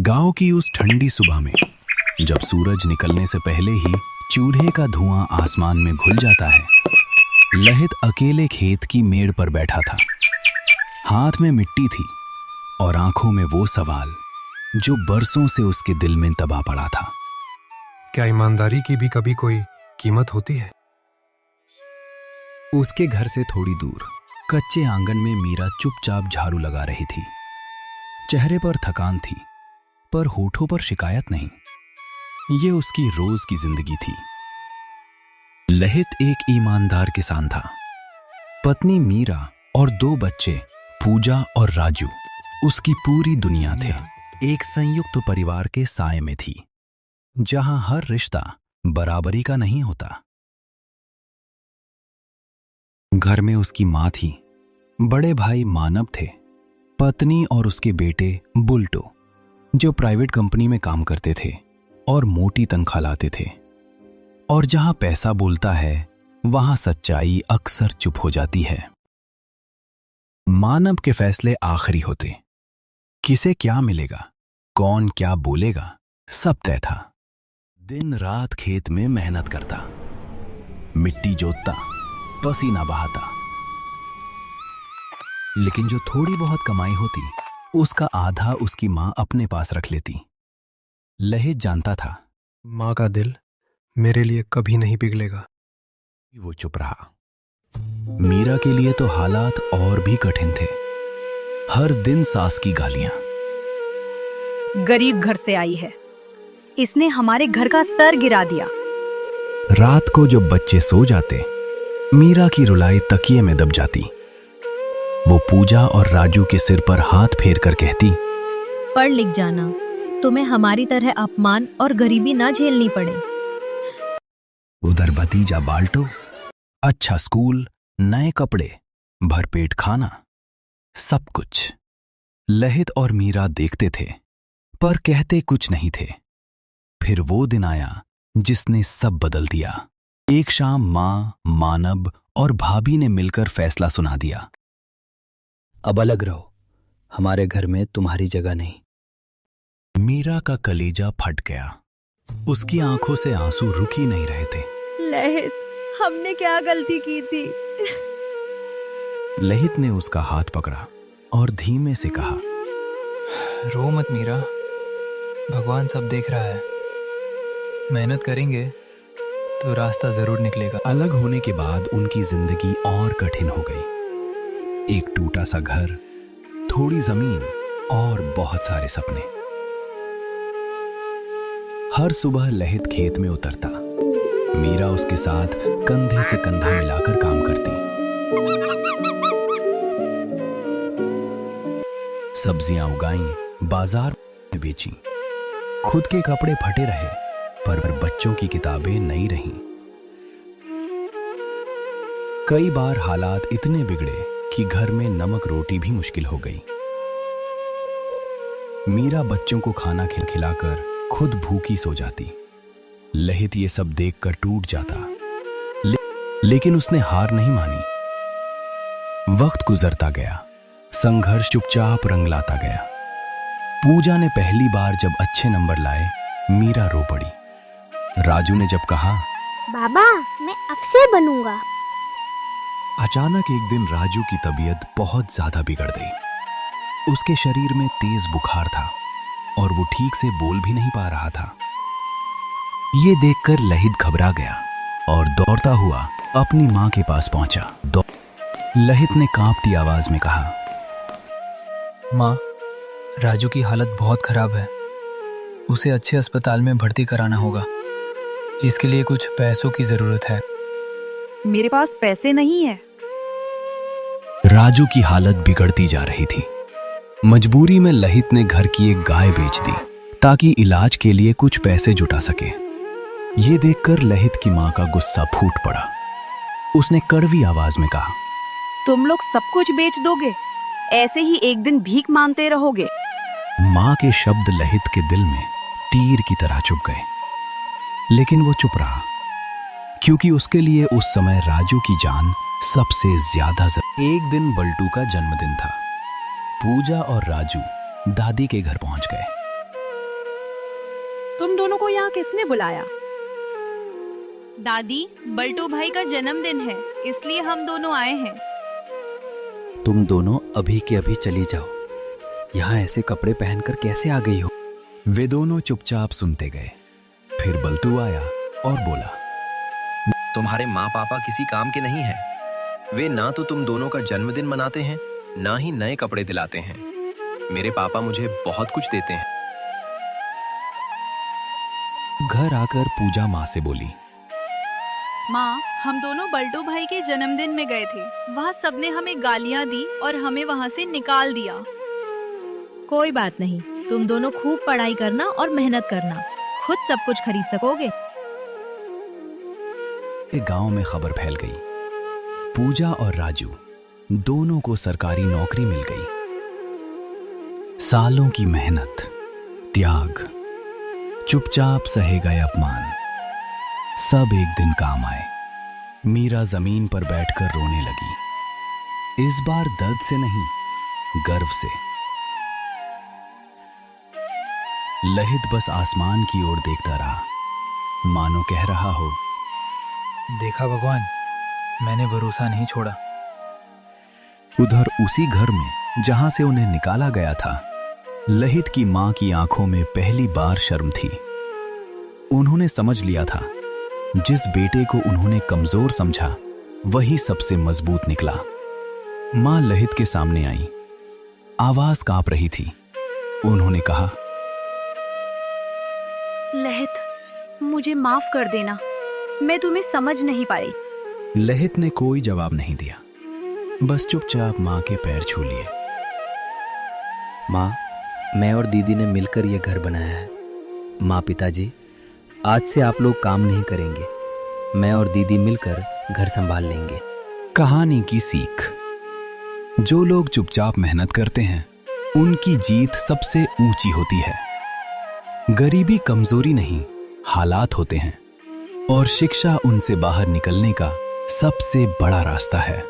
गांव की उस ठंडी सुबह में जब सूरज निकलने से पहले ही चूल्हे का धुआं आसमान में घुल जाता है, लहित अकेले खेत की मेड़ पर बैठा था। हाथ में मिट्टी थी और आंखों में वो सवाल जो बरसों से उसके दिल में दबा पड़ा था। क्या ईमानदारी की भी कभी कोई कीमत होती है? उसके घर से थोड़ी दूर कच्चे आंगन में मीरा चुपचाप झाड़ू लगा रही थी। चेहरे पर थकान थी, पर होठों पर शिकायत नहीं। ये उसकी रोज की जिंदगी थी। लहित एक ईमानदार किसान था। पत्नी मीरा और 2 बच्चे पूजा और राजू उसकी पूरी दुनिया थे। एक संयुक्त परिवार के साए में थी, जहां हर रिश्ता बराबरी का नहीं होता। घर में उसकी मां थी, बड़े भाई मानव थे, पत्नी और उसके बेटे बुल्टो जो प्राइवेट कंपनी में काम करते थे और मोटी तनख्वाह लाते थे। और जहां पैसा बोलता है वहां सच्चाई अक्सर चुप हो जाती है। मानव के फैसले आखिरी होते। किसे क्या मिलेगा, कौन क्या बोलेगा, सब तय था। दिन रात खेत में मेहनत करता, मिट्टी जोतता, पसीना बहाता। लेकिन जो थोड़ी बहुत कमाई होती उसका आधा उसकी मां अपने पास रख लेती। लहित जानता था माँ का दिल मेरे लिए कभी नहीं पिघलेगा। वो चुप रहा। मीरा के लिए तो हालात और भी कठिन थे। हर दिन सास की गालियां। गरीब घर से आई है, इसने हमारे घर का स्तर गिरा दिया। रात को जब बच्चे सो जाते, मीरा की रुलाई तकिए में दब जाती। वो पूजा और राजू के सिर पर हाथ फेर कर कहती, पढ़ लिख जाना, तुम्हें हमारी तरह अपमान और गरीबी ना झेलनी पड़े। उधर भतीजा बाल्टो, अच्छा स्कूल, नए कपड़े, भरपेट खाना, सब कुछ। लहित और मीरा देखते थे पर कहते कुछ नहीं थे। फिर वो दिन आया जिसने सब बदल दिया। एक शाम मां, मानव और भाभी ने मिलकर फैसला सुना दिया, अब अलग रहो, हमारे घर में तुम्हारी जगह नहीं। मीरा का कलेजा फट गया। उसकी आंखों से आंसू रुक ही नहीं रहे थे। लहित, हमने क्या गलती की थी? लहित ने उसका हाथ पकड़ा और धीमे से कहा, रो मत मीरा, भगवान सब देख रहा है। मेहनत करेंगे तो रास्ता जरूर निकलेगा। अलग होने के बाद उनकी जिंदगी और कठिन हो गई। एक टूटा सा घर, थोड़ी जमीन और बहुत सारे सपने। हर सुबह लहित खेत में उतरता, मीरा उसके साथ कंधे से कंधा मिलाकर काम करती। सब्जियां उगाई, बाजार में बेची। खुद के कपड़े फटे रहे पर बच्चों की किताबें नई रहीं। कई बार हालात इतने बिगड़े कि घर में नमक रोटी भी मुश्किल हो गई। मीरा बच्चों को खाना खिलाकर खुद भूखी सो जाती। लहित ये सब देखकर टूट जाता, लेकिन उसने हार नहीं मानी। वक्त गुजरता गया, संघर्ष चुपचाप रंग लाता गया। पूजा ने पहली बार जब अच्छे नंबर लाए, मीरा रो पड़ी। राजू ने जब कहा, बाबा मैं अफसर बनूंगा, अचानक एक दिन राजू की तबीयत बहुत ज्यादा बिगड़ गई। उसके शरीर में तेज बुखार था और वो ठीक से बोल भी नहीं पा रहा था। ये देखकर लहित घबरा गया और दौड़ता हुआ अपनी मां के पास पहुंचा। लहित ने कांपती आवाज में कहा, माँ, राजू की हालत बहुत खराब है, उसे अच्छे अस्पताल में भर्ती कराना होगा। इसके लिए कुछ पैसों की जरूरत है। मेरे पास पैसे नहीं है। राजू की हालत बिगड़ती जा रही थी। मजबूरी में लहित ने घर की एक गाय बेच दी ताकि इलाज के लिए कुछ पैसे जुटा सके। ये देखकर लहित की मां का गुस्सा फूट पड़ा। उसने कड़वी आवाज में कहा, तुम लोग सब कुछ बेच दोगे, ऐसे ही एक दिन भीख मांगते रहोगे। मां के शब्द लहित के दिल में तीर की तरह चुभ गए, लेकिन वो चुप रहा क्योंकि उसके लिए उस समय राजू की जान सबसे ज्यादा एक दिन बल्टू का जन्मदिन था। पूजा और राजू दादी के घर पहुंच गए। तुम दोनों को यहाँ किसने बुलाया? दादी, बल्टू भाई का जन्मदिन है, इसलिए हम दोनों आए हैं। तुम दोनों अभी के अभी चली जाओ। यहाँ ऐसे कपड़े पहनकर कैसे आ गई हो? वे दोनों चुपचाप सुनते गए। फिर बल्टू आया और बोला, तुम्हारे माँ पापा किसी काम के नहीं हैं। वे ना तो तुम दोनों का जन्मदिन मनाते हैं, ना ही नए कपड़े दिलाते हैं। मेरे पापा मुझे बहुत कुछ देते हैं। घर आकर पूजा माँ से बोली, माँ, हम दोनों बल्टू भाई के जन्मदिन में गए थे। वहाँ सबने हमें गालियाँ दी और हमें वहाँ से निकाल दिया। कोई बात नहीं, तुम दोनों खूब पढ़ाई करना और मेहनत करना, खुद सब कुछ खरीद सकोगे। गांव में खबर फैल गई। पूजा और राजू दोनों को सरकारी नौकरी मिल गई। सालों की मेहनत, त्याग, चुपचाप सहे गए अपमान, सब एक दिन काम आए। मीरा जमीन पर बैठकर रोने लगी। इस बार दर्द से नहीं, गर्व से। लहित बस आसमान की ओर देखता रहा, मानो कह रहा हो, देखा भगवान, मैंने भरोसा नहीं छोड़ा। उधर उसी घर में जहां से उन्हें निकाला गया था, लहित की मां की आंखों में पहली बार शर्म थी। उन्होंने समझ लिया था, जिस बेटे को उन्होंने कमजोर समझा, वही सबसे मजबूत निकला। मां लहित के सामने आई, आवाज कांप रही थी। उन्होंने कहा, लहित, मुझे माफ कर देना, मैं तुम्हें समझ नहीं पाई। लहित ने कोई जवाब नहीं दिया, बस चुपचाप मां के पैर छू लिए। माँ, मैं और दीदी ने मिलकर यह घर बनाया है। माँ, पिताजी, आज से आप लोग काम नहीं करेंगे। मैं और दीदी मिलकर घर संभाल लेंगे। कहानी की सीख, जो लोग चुपचाप मेहनत करते हैं, उनकी जीत सबसे ऊंची होती है। गरीबी कमजोरी नहीं, हालात होते हैं, और शिक्षा उनसे बाहर निकलने का सबसे बड़ा रास्ता है।